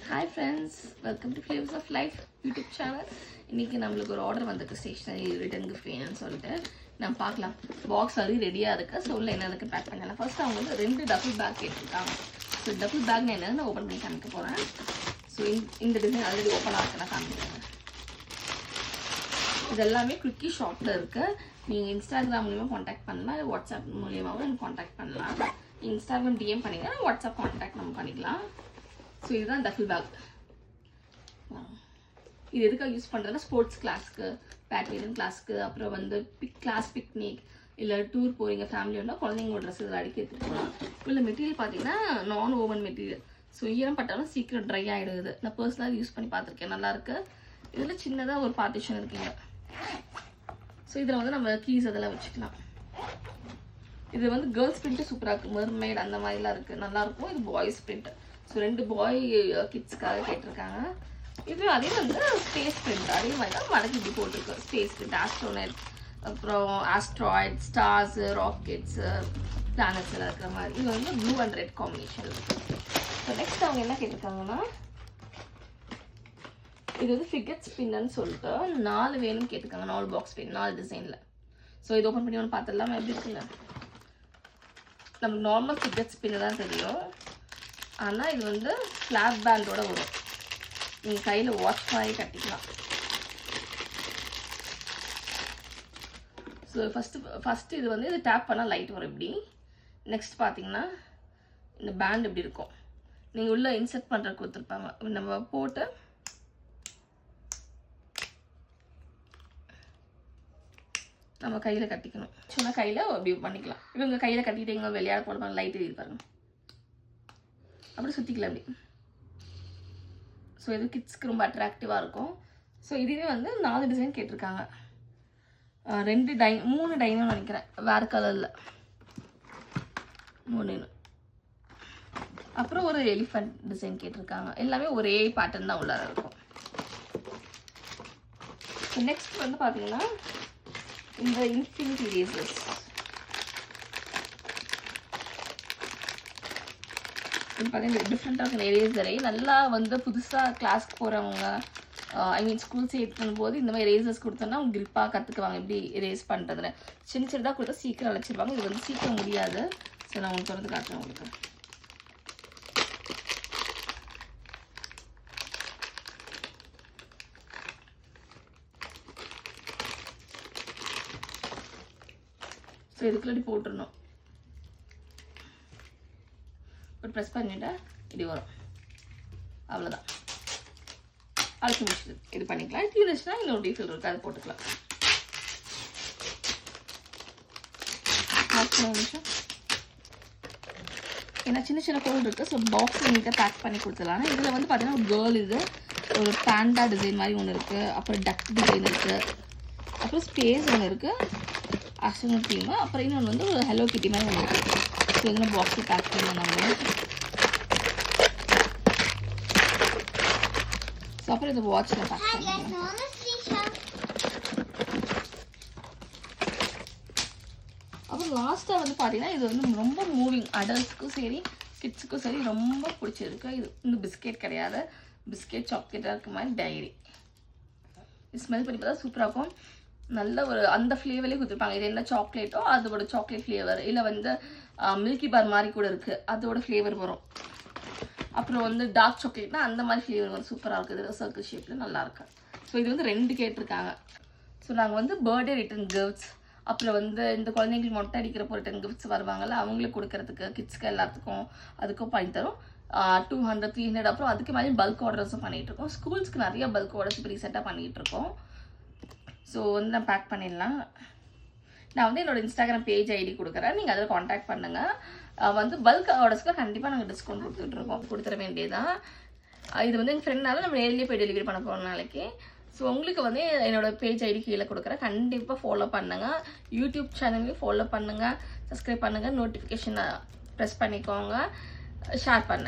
Hi friends, welcome to flavours of life YouTube channel. இன்றைக்கி நம்மளுக்கு ஒரு ஆர்டர் வந்திருக்கு, ஸ்டேஷ்னரி ரிட்டன் கிஃப்ட் வேணும்னு சொல்லிட்டு. நம்ம பார்க்கலாம். பாக்ஸ் ஆல்ரெடி ரெடியாக இருக்குது. ஸோ உள்ள என்ன இருக்குது பேக் பண்ணலாம். ஃபர்ஸ்ட் அவங்க வந்து 2 டபுள் பேக் கேட்டிருக்காங்க. ஸோ டபுள் பேக் என்னன்னு நான் ஓப்பன் பண்ணி காமிக்க போகிறேன். ஸோ இந்த டிசைன் ஆல்ரெடி ஓப்பன் ஆகுது, நான் காமிக்கிறேன். இது எல்லாமே குவிக்கி ஷாப்பில் இருக்குது. நீங்கள் இன்ஸ்டாகிராம் மூலியமாக காண்டாக்ட் பண்ணலாம், இல்லை வாட்ஸ்அப் மூலியமாகவும் எனக்கு காண்டாக்ட் பண்ணலாம். இன்ஸ்டாகிராம் டிஎம் பண்ணிங்கன்னா வாட்ஸ்அப் காண்டாக்ட் நம்ம பண்ணிக்கலாம். ஸோ இதுதான் டஃபில் பேக். இது எதுக்காக யூஸ் பண்ணுறதுனா ஸ்போர்ட்ஸ் கிளாஸ்க்கு, பேட்மிண்டன் கிளாஸ்க்கு, அப்புறம் வந்து பிக்னிக் இல்லை டூர் போகிறீங்க ஃபேமிலியோட குழந்தைங்களோட ட்ரெஸ் இதில் அடிக்க எடுத்துகிட்டு போகலாம். இல்லை மெட்டீரியல் பார்த்தீங்கன்னா நான் ஓவன் மெட்டீரியல். ஸோ ஈரம் பட்டாலும் சீக்கிரம் ட்ரை ஆகிடுது. நான் பர்சனலாக யூஸ் பண்ணி பார்த்துருக்கேன், நல்லாயிருக்கு. இதில் சின்னதாக ஒரு பார்ட்டிஷன் இருக்குங்க. ஸோ இதில் வந்து நம்ம கீஸ் அதெல்லாம் வச்சுக்கலாம். இது வந்து கேர்ள்ஸ் பிரிண்ட்டு சூப்பராக இருக்குது. மெர்மைட் அந்த மாதிரிலாம் இருக்குது, நல்லாயிருக்கும். இது பாய்ஸ் பிரிண்ட். ஸோ 2 பாய் கிட்ஸ்க்காக கேட்டிருக்காங்க. இது அதே வந்து ஸ்பேஸ் பிரிண்ட், அதே மாதிரி தான் மடக்கு இப்படி போட்டிருக்கு. ஸ்பேஸ் பிரிண்ட், ஆஸ்ட்ரோனட், அப்புறம் ஆஸ்ட்ராய்ட், ஸ்டார்ஸு, ராக்கெட்ஸு, பிளானட்ஸ் எல்லாம் இருக்கிற மாதிரி. இது வந்து ப்ளூ அண்ட் ரெட் காம்பினேஷன் இருக்குது. ஸோ நெக்ஸ்ட் அவங்க என்ன கேட்டிருக்காங்கன்னா, இது வந்து ஃபிகர் ஸ்பின்னு சொல்லிட்டு 4 வேணும்னு கேட்டிருக்காங்க. 4 பாக்ஸ் பின், 4 டிசைனில். ஸோ இது ஓப்பன் பண்ணி ஒன்று பார்த்துடலாம் எப்படி இருக்குங்க. நமக்கு நார்மல் ஃபிகர் ஸ்பின்னு தான் தெரியும், ஆனால் இது வந்து ஃப்ளாப் பேண்டோட வரும். நீங்கள் கையில் வாட்ச் மாதிரி கட்டிக்கலாம். ஸோ ஃபஸ்ட்டு இது வந்து இது டேப் பண்ணால் லைட் வரும் இப்படி. நெக்ஸ்ட் பார்த்தீங்கன்னா இந்த பேண்ட் இப்படி இருக்கும். நீங்கள் உள்ளே இன்சர்ட் பண்ணுற கொடுத்துருப்பாங்க. நம்ம போட்டு நம்ம கையில் கட்டிக்கணும். சும்மா கையில் அப்படி பண்ணிக்கலாம். இவங்க கையில் கட்டிட்டீங்க, விளையாட போடுவாங்க, லைட் எரி பாருங்க, அப்படி சுற்றிக்கலாம் அப்படி. ஸோ இது கிட்ஸ்க்கு ரொம்ப அட்ராக்டிவாக இருக்கும். ஸோ இதுவே வந்து 4 டிசைன் கேட்டிருக்காங்க. 3 டைனும் நினைக்கிறேன், வேறு கலரில் 3. அப்புறம் ஒரு எலிஃபண்ட் டிசைன் கேட்டிருக்காங்க. எல்லாமே ஒரே பேட்டர்ன் தான் உள்ளார இருக்கும். நெக்ஸ்ட் வந்து பார்த்தீங்கன்னா இந்த இன்ஃபினிட்டி ரேசர்ஸ். பார்த்தீங்கன்னா டிஃப்ரெண்ட்டாக எரேசரை நல்லா வந்து புதுசாக கிளாஸ்க்கு போகிறவங்க, ஐ மீன் ஸ்கூல் சேர்த்து பண்ணும்போது இந்த மாதிரி எரேசர்ஸ் கொடுத்தோன்னா அவங்க கிரிப்பாக கற்றுக்குவாங்க எப்படி எரேஸ் பண்ணுறதுன்னு. சின்னதாக கொடுத்தா சீக்கிரம் அழைச்சிருவாங்க. இது வந்து சீக்கிரம் முடியாது. ஸோ நான் உங்களுக்கு திறந்து காட்டுறேன் உங்களுக்கு. ஸோ இதுக்குள்ளே போட்டுடணும். ஒரு ப்ரெஸ் பண்ணிவிட்டா இப்படி வரும், அவ்வளோதான். அழைச்சி முடிச்சுது. இது பண்ணிக்கலாம். தீர்ந்துச்சுன்னா இன்னொரு டீஃபில் இருக்குது, அது போட்டுக்கலாம். நிமிஷம், ஏன்னா சின்ன சின்ன கோல் இருக்குது. ஸோ பாக்ஸில் நீட்டாக பேக் பண்ணி கொடுத்துடலாம். இதில் வந்து பார்த்தீங்கன்னா ஒரு கேர்ள், இது ஒரு பேண்டா டிசைன் மாதிரி ஒன்று இருக்குது. அப்புறம் டக் டிசைன் இருக்குது. அப்புறம் ஸ்பேஸ் ஒன்று இருக்குது, அஸ்ட்ரோனட் டீமு. அப்புறம் இன்னொன்று வந்து ஒரு ஹலோ கிட்டி மாதிரி ஒன்று இருக்குது. ஸோ இதில் பாக்ஸில் பேக் பண்ணலாம் நம்ம. ஸோ அப்புறம் இந்த வாட்சில் பேக் பண்ணலாம். அப்புறம் லாஸ்ட்டாக வந்து பார்த்தீங்கன்னா இது வந்து ரொம்ப மூவிங், அடல்ட்ஸ்க்கும் சரி கிட்ஸுக்கும் சரி ரொம்ப பிடிச்சிருக்கு. இது இந்த பிஸ்கெட் கிடையாது, பிஸ்கெட் சாக்லேட்டாக இருக்க மாதிரி டைரி. இது ஸ்மெல் பண்ணி பார்த்தா சூப்பராக இருக்கும். நல்ல ஒரு அந்த ஃப்ளேவர்லேயே கொடுத்துருப்பாங்க. இது என்ன சாக்லேட்டோ அதோட சாக்லேட் ஃப்ளேவர், இல்லை வந்து மில்கி பார் மாதிரி கூட இருக்குது, அதோட ஃப்ளேவர் வரும். அப்புறம் வந்து டார்க் சாக்லேட்னா அந்த மாதிரி ஃப்ளேவர் வரும். சூப்பராக இருக்குது. இது சர்க்கிள் ஷேப்பில் நல்லாயிருக்கு. ஸோ இது வந்து 2 கேட்டிருக்காங்க. ஸோ நாங்கள் வந்து பர்த்டே ரிட்டன் கிஃப்ட்ஸ், அப்புறம் வந்து இந்த குழந்தைங்களுக்கு மொட்டை அடிக்கிறப்போ ரிட்டன் கிஃப்ட்ஸ் வருவாங்கள்ல, அவங்களுக்கு கொடுக்கறதுக்கு கிட்ஸ்க்கு எல்லாத்துக்கும் அதுக்கும் பண்ணித்தரோம். 200, 300, அப்புறம் அதுக்கு மேலே பல்க் ஆர்டர்ஸும் பண்ணிகிட்ருக்கோம். ஸ்கூல்ஸ்க்கு நிறைய பல்க் ஆர்டர்ஸ் இப்போ ரீசெண்டாக பண்ணிகிட்ருக்கோம். ஸோ வந்து நான் பேக் பண்ணிடலாம். நான் வந்து என்னோடய இன்ஸ்டாகிராம் பேஜ் ஐடி கொடுக்குறேன், நீங்கள் அதில் காண்டாக்ட் பண்ணுங்கள். வந்து பல்க் ஆர்டர்ஸ்க்கு கண்டிப்பாக நாங்கள் டிஸ்கவுண்ட் கொடுத்துட வேண்டியதான். இது வந்து எங்கள் ஃப்ரெண்ட்னால நம்ம நேர்லேயே போய் டெலிவரி பண்ண போகிறோம் நாளைக்கு. ஸோ உங்களுக்கு வந்து என்னோடய பேஜ் ஐடி கீழே கொடுக்குறேன், கண்டிப்பாக ஃபாலோ பண்ணுங்கள். யூடியூப் சேனலையும் ஃபாலோ பண்ணுங்கள், சப்ஸ்கிரைப் பண்ணுங்கள், நோட்டிஃபிகேஷனை ப்ரெஸ் பண்ணிக்கோங்க, ஷேர் பண்ணுங்கள்.